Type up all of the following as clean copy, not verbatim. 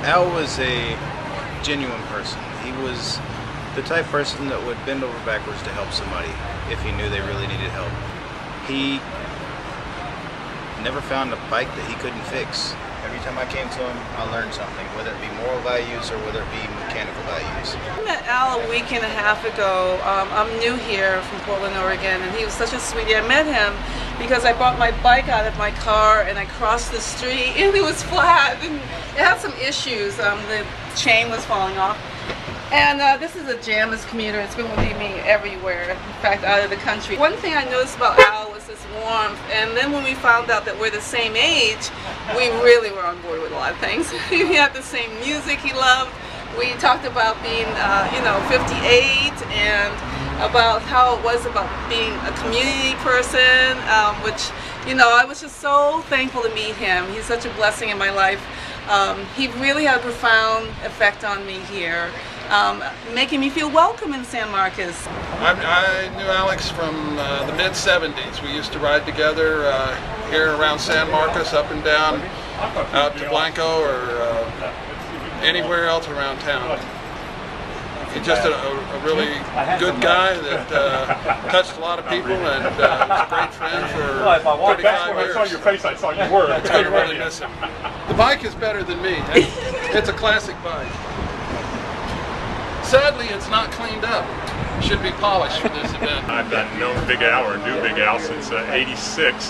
Al was a genuine person. He was the type of person that would bend over backwards to help somebody if he knew they really needed help. He never found a bike that he couldn't fix. Every time I came to him, I learned something, whether it be moral values or whether it be mechanical values. I met Al a week and a half ago. I'm new here from Portland, Oregon, and he was such a sweetie. I met him because I brought my bike out of my car and I crossed the street and it was flat and it had some issues. The chain was falling off. And this is a Jammas commuter. It's been with me everywhere, in fact, out of the country. One thing I noticed about Al was his warmth, and then when we found out that we're the same age, we really were on board with a lot of things. He had the same music he loved. We talked about being, 58, and about how it was about being a community person, which, I was just so thankful to meet him. He's such a blessing in my life. He really had a profound effect on me here. Making me feel welcome in San Marcos. I knew Alex from the mid-70s. We used to ride together here around San Marcos, up and down, out to Blanco or anywhere else around town. He's just a really good guy that touched a lot of people and was a great friend for 35 years. I saw your face, I saw you were. It's going to really miss him. The bike is better than me. It's a classic bike. Sadly, it's not cleaned up. It should be polished for this event. I've known Big Al, or knew Big Al, since '86.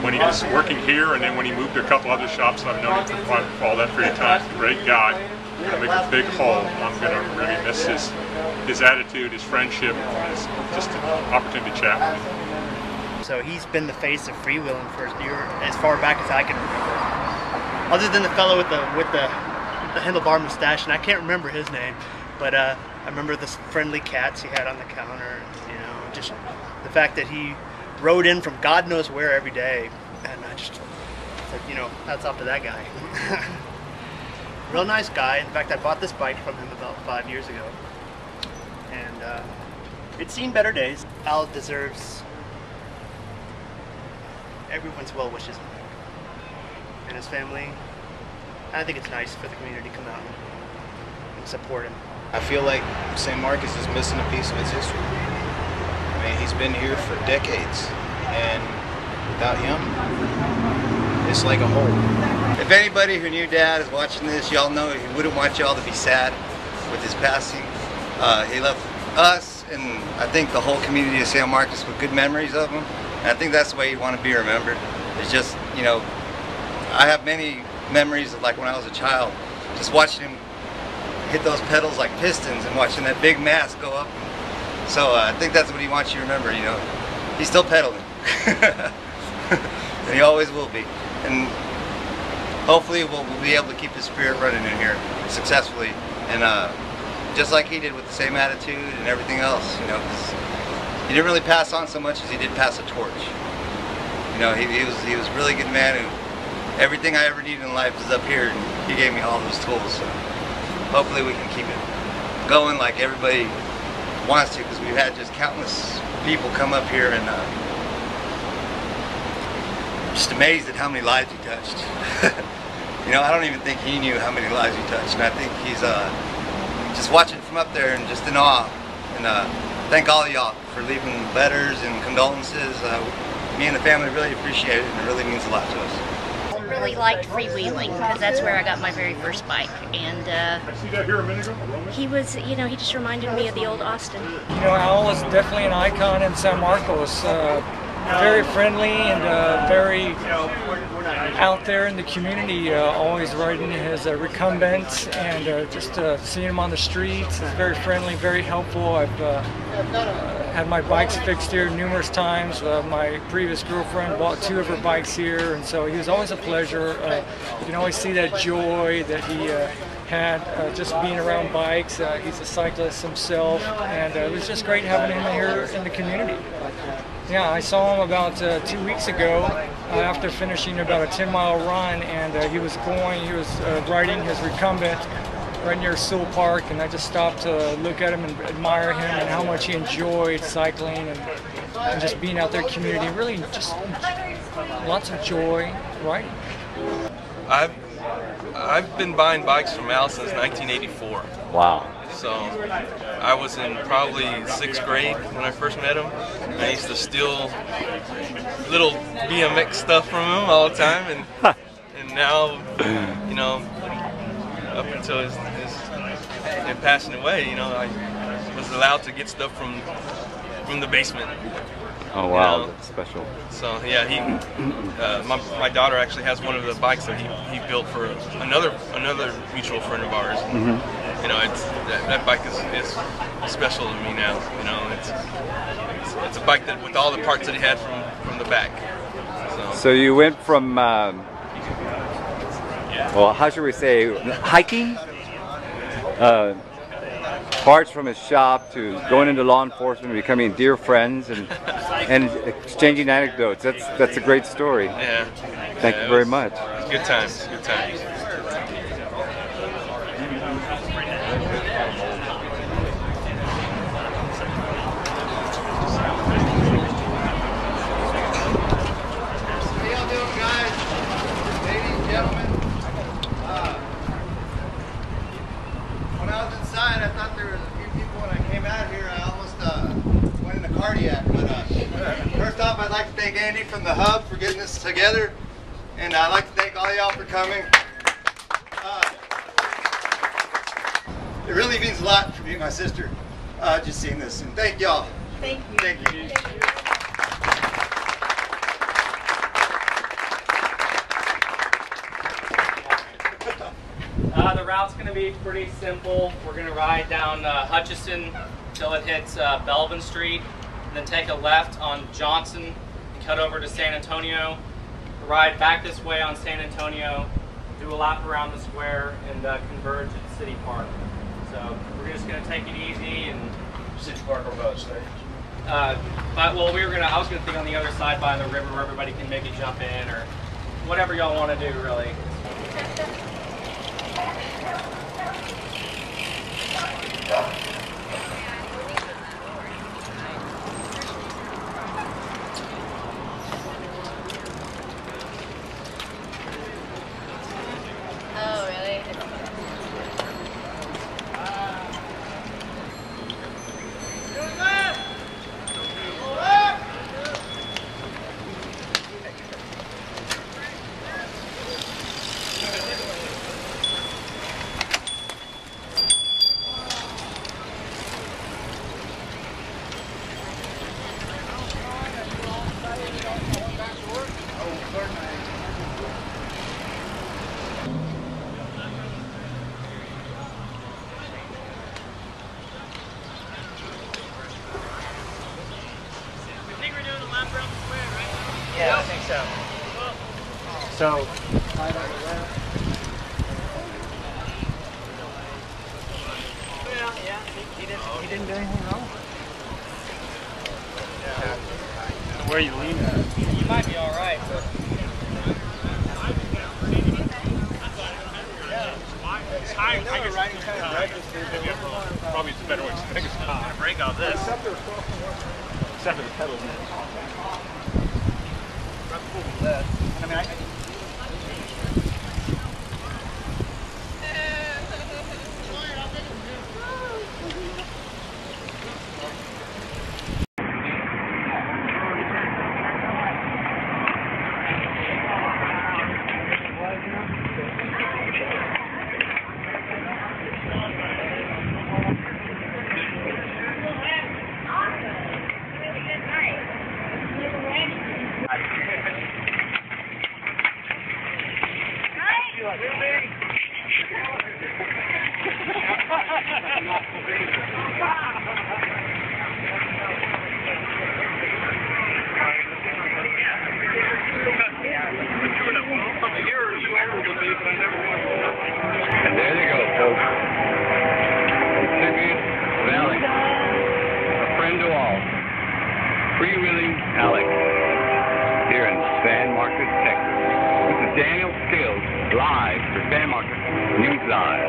When he was working here, and then when he moved to a couple other shops, I've known him for all that period of time. He's a great guy. I'm going to make a big haul. I'm going to really miss his attitude, his friendship, and just an opportunity to chat with him. So he's been the face of freewheeling for as far back as I can remember. Other than the fellow with the handlebar mustache, and I can't remember his name, but I remember the friendly cats he had on the counter, just the fact that he rode in from God knows where every day, and I just said, hats off to that guy. Real nice guy. In fact, I bought this bike from him about 5 years ago, and it's seen better days. Al deserves everyone's well wishes, and his family. I think it's nice for the community to come out and support him. I feel like San Marcos is missing a piece of its history. I mean, he's been here for decades, and without him, it's like a hole. If anybody who knew Dad is watching this, y'all know he wouldn't want y'all to be sad with his passing. He left us and I think the whole community of San Marcos with good memories of him. And I think that's the way you want to be remembered. It's just, I have many memories of like when I was a child, just watching him hit those pedals like pistons and watching that big mass go up. So I think that's what he wants you to remember, He's still pedaling. And he always will be. And hopefully we'll be able to keep his spirit running in here successfully. And just like he did with the same attitude and everything else, 'cause he didn't really pass on so much as he did pass a torch. He was a really good man who everything I ever needed in life is up here, and he gave me all those tools. So hopefully we can keep it going like everybody wants to, because we've had just countless people come up here, and I'm just amazed at how many lives he touched. I don't even think he knew how many lives he touched, and I think he's just watching from up there and just in awe. And thank all of y'all for leaving letters and condolences. Me and the family really appreciate it, and it really means a lot to us. I really liked freewheeling because that's where I got my very first bike, and he was, he just reminded me of the old Austin. Al is definitely an icon in San Marcos. Very friendly and very out there in the community, always riding his recumbent, and just seeing him on the streets is very friendly, very helpful. I've had my bikes fixed here numerous times. My previous girlfriend bought 2 of her bikes here, and so he was always a pleasure. You can always see that joy that he had just being around bikes. He's a cyclist himself, and it was just great having him here in the community. Yeah, I saw him about 2 weeks ago after finishing about a 10-mile run, and he was riding his recumbent right near Sewell Park, and I just stopped to look at him and admire him and how much he enjoyed cycling and just being out there in the community. Really just lots of joy riding. I've I've been buying bikes from Al since 1984. Wow. So I was in probably 6th grade when I first met him. I used to steal little BMX stuff from him all the time, and now, you know, up until his passing away, you know, I was allowed to get stuff from the basement. Oh wow, you know? That's special. So yeah, my daughter actually has one of the bikes that he built for another mutual friend of ours. You know, that bike is special to me now. You know, it's a bike that with all the parts that he had from the back. So you went from well, how should we say, hiking? Parts from his shop to going into law enforcement, becoming dear friends, and exchanging anecdotes. That's a great story. Yeah. Thank you very much. Good times. Good times. How y'all doing, guys? Ladies, gentlemen. When I was inside, I thought there was a few people. When I came out here, I almost went into cardiac. But first off, I'd like to thank Andy from the Hub for getting this together, and I'd like to thank all y'all for coming. It really means a lot for me and my sister just seeing this, and thank y'all. Thank you. Thank you. The route's going to be pretty simple. We're going to ride down Hutchison until it hits Belvin Street, and then take a left on Johnson and cut over to San Antonio. Ride back this way on San Antonio, do a lap around the square, and converge at City Park. So we're just going to take it easy. And City Park or about stage? But well, I was going to think on the other side by the river where everybody can maybe jump in or whatever y'all want to do, really. Oh, really? Yeah, I think so. So, yeah, he didn't do anything wrong. Where you lean at? You might be all right, but Probably it's a better way to take a break on this. Except for the pedals. I mean, And there you go, folks. A tribute to Alex, a friend to all. Freewheeling Alex, here in San Marcos, Texas. This is Daniel Skills, live for San Marcos News Live.